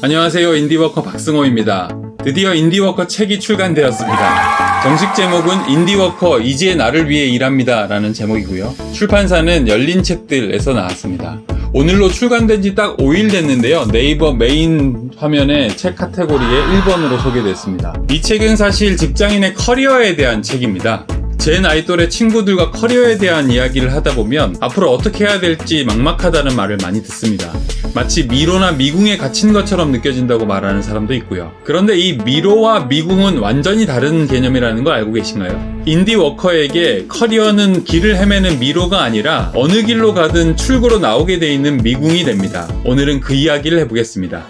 안녕하세요. 인디워커 박승호입니다. 드디어 인디워커 책이 출간되었습니다. 정식 제목은 인디워커 이제 나를 위해 일합니다 라는 제목이고요. 출판사는 열린책들에서 나왔습니다. 오늘로 출간된 지 딱 5일 됐는데요. 네이버 메인 화면에 책 카테고리에 1번으로 소개됐습니다. 이 책은 사실 직장인의 커리어에 대한 책입니다. 제 나이 또래 친구들과 커리어에 대한 이야기를 하다 보면 앞으로 어떻게 해야 될지 막막하다는 말을 많이 듣습니다. 마치 미로나 미궁에 갇힌 것처럼 느껴진다고 말하는 사람도 있고요. 그런데 이 미로와 미궁은 완전히 다른 개념이라는 거 알고 계신가요? 인디워커에게 커리어는 길을 헤매는 미로가 아니라 어느 길로 가든 출구로 나오게 돼 있는 미궁이 됩니다. 오늘은 그 이야기를 해보겠습니다.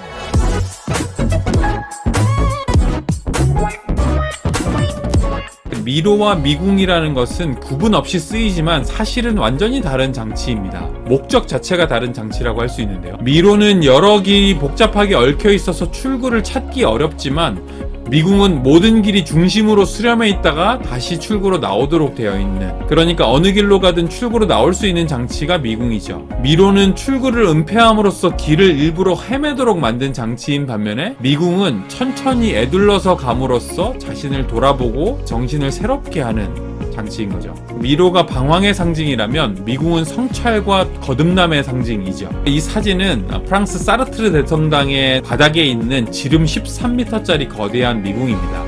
미로와 미궁이라는 것은 구분 없이 쓰이지만 사실은 완전히 다른 장치입니다. 목적 자체가 다른 장치라고 할 수 있는데요. 미로는 여러 길이 복잡하게 얽혀 있어서 출구를 찾기 어렵지만 미궁은 모든 길이 중심으로 수렴해 있다가 다시 출구로 나오도록 되어 있는, 그러니까 어느 길로 가든 출구로 나올 수 있는 장치가 미궁이죠. 미로는 출구를 은폐함으로써 길을 일부러 헤매도록 만든 장치인 반면에 미궁은 천천히 애둘러서 감으로써 자신을 돌아보고 정신을 새롭게 하는 장치인 거죠. 미로가 방황의 상징이라면 미궁은 성찰과 거듭남의 상징이죠. 이 사진은 프랑스 사르트르 대성당의 바닥에 있는 지름 13m짜리 거대한 미궁입니다.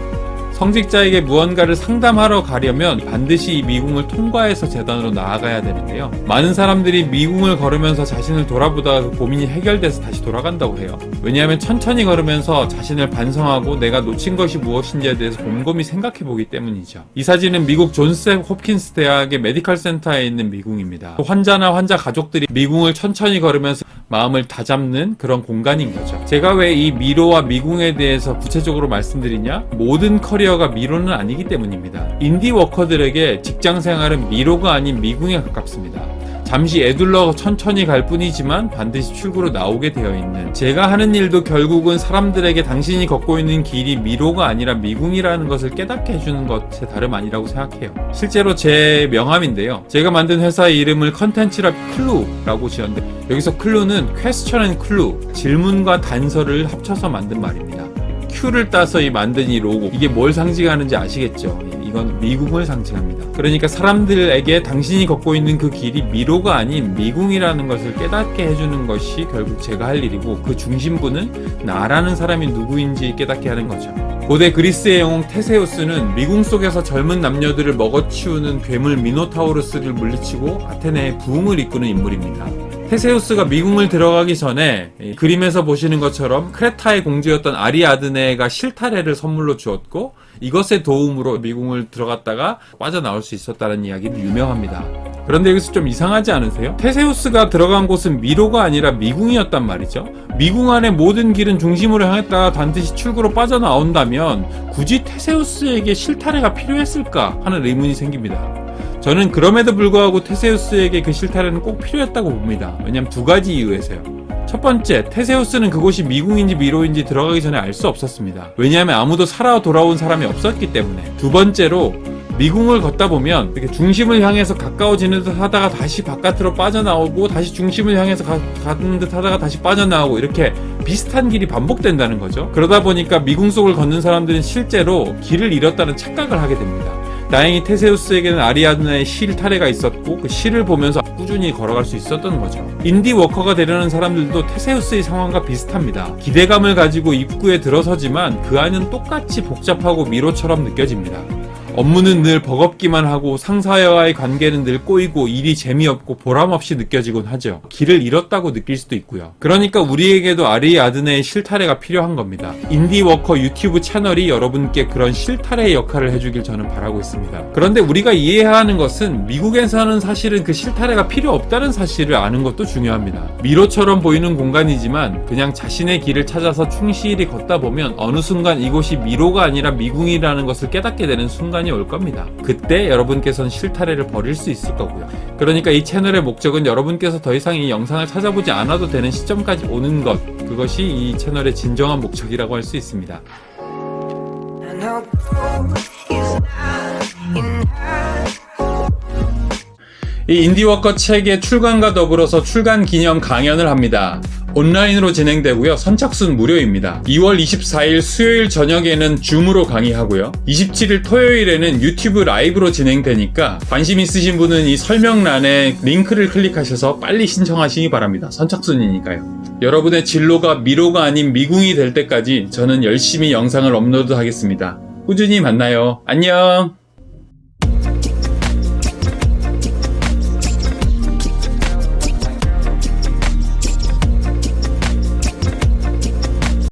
성직자에게 무언가를 상담하러 가려면 반드시 이 미궁을 통과해서 재단으로 나아가야 되는데요. 많은 사람들이 미궁을 걸으면서 자신을 돌아보다가 그 고민이 해결돼서 다시 돌아간다고 해요. 왜냐하면 천천히 걸으면서 자신을 반성하고 내가 놓친 것이 무엇인지에 대해서 곰곰이 생각해보기 때문이죠. 이 사진은 미국 존스 홉킨스 대학의 메디컬 센터에 있는 미궁입니다. 환자나 환자 가족들이 미궁을 천천히 걸으면서 마음을 다잡는 그런 공간인 거죠. 제가 왜 이 미로와 미궁에 대해서 구체적으로 말씀드리냐? 모든 커리어가 미로는 아니기 때문입니다. 인디워커들에게 직장생활은 미로가 아닌 미궁에 가깝습니다. 잠시 애둘러 천천히 갈 뿐이지만 반드시 출구로 나오게 되어 있는, 제가 하는 일도 결국은 사람들에게 당신이 걷고 있는 길이 미로가 아니라 미궁이라는 것을 깨닫게 해주는 것에 다름 아니라고 생각해요. 실제로 제 명함인데요. 제가 만든 회사의 이름을 컨텐츠라 클루라고 지었는데 여기서 클루는 퀘스천 앤 클루, 질문과 단서를 합쳐서 만든 말입니다. Q를 따서 만든 이 로고, 이게 뭘 상징하는지 아시겠죠? 이건 미궁을 상징합니다. 그러니까 사람들에게 당신이 걷고 있는 그 길이 미로가 아닌 미궁이라는 것을 깨닫게 해주는 것이 결국 제가 할 일이고, 그 중심부는 나라는 사람이 누구인지 깨닫게 하는 거죠. 고대 그리스의 영웅 테세우스는 미궁 속에서 젊은 남녀들을 먹어치우는 괴물 미노타우루스를 물리치고 아테네의 부흥을 이끄는 인물입니다. 테세우스가 미궁을 들어가기 전에 그림에서 보시는 것처럼 크레타의 공주였던 아리아드네가 실타래를 선물로 주었고, 이것의 도움으로 미궁을 들어갔다가 빠져나올 수 있었다는 이야기는 유명합니다. 그런데 여기서 좀 이상하지 않으세요? 테세우스가 들어간 곳은 미로가 아니라 미궁이었단 말이죠. 미궁 안의 모든 길은 중심으로 향했다가 반드시 출구로 빠져나온다면 굳이 테세우스에게 실타래가 필요했을까 하는 의문이 생깁니다. 저는 그럼에도 불구하고 테세우스에게 그 실타래는 꼭 필요했다고 봅니다. 왜냐하면 두 가지 이유에서요. 첫 번째, 테세우스는 그곳이 미궁인지 미로인지 들어가기 전에 알 수 없었습니다. 왜냐하면 아무도 살아 돌아온 사람이 없었기 때문에. 두 번째로, 미궁을 걷다 보면 이렇게 중심을 향해서 가까워지는 듯 하다가 다시 바깥으로 빠져나오고, 다시 중심을 향해서 가는 듯 하다가 다시 빠져나오고, 이렇게 비슷한 길이 반복된다는 거죠. 그러다 보니까 미궁 속을 걷는 사람들은 실제로 길을 잃었다는 착각을 하게 됩니다. 다행히 테세우스에게는 아리아드네의 실타래가 있었고, 그 실을 보면서 꾸준히 걸어갈 수 있었던 거죠. 인디워커가 되려는 사람들도 테세우스의 상황과 비슷합니다. 기대감을 가지고 입구에 들어서지만 그 안은 똑같이 복잡하고 미로처럼 느껴집니다. 업무는 늘 버겁기만 하고 상사와의 관계는 늘 꼬이고 일이 재미없고 보람없이 느껴지곤 하죠. 길을 잃었다고 느낄 수도 있고요. 그러니까 우리에게도 아리아드네의 실타래가 필요한 겁니다. 인디워커 유튜브 채널이 여러분께 그런 실타래의 역할을 해주길 저는 바라고 있습니다. 그런데 우리가 이해해야 하는 것은 미국에서는 사실은 그 실타래가 필요 없다는 사실을 아는 것도 중요합니다. 미로처럼 보이는 공간이지만 그냥 자신의 길을 찾아서 충실히 걷다 보면 어느 순간 이곳이 미로가 아니라 미궁이라는 것을 깨닫게 되는 순간이 올 겁니다. 그때 여러분께서는 실타래를 버릴 수 있을 거고요. 그러니까 이 채널의 목적은 여러분께서 더 이상 이 영상을 찾아보지 않아도 되는 시점까지 오는 것, 그것이 이 채널의 진정한 목적이라고 할 수 있습니다. 이 인디워커 책의 출간과 더불어서 출간 기념 강연을 합니다. 온라인으로 진행되고요. 선착순 무료입니다. 2월 24일 수요일 저녁에는 줌으로 강의하고요. 27일 토요일에는 유튜브 라이브로 진행되니까 관심 있으신 분은 이 설명란에 링크를 클릭하셔서 빨리 신청하시기 바랍니다. 선착순이니까요. 여러분의 진로가 미로가 아닌 미궁이 될 때까지 저는 열심히 영상을 업로드하겠습니다. 꾸준히 만나요. 안녕!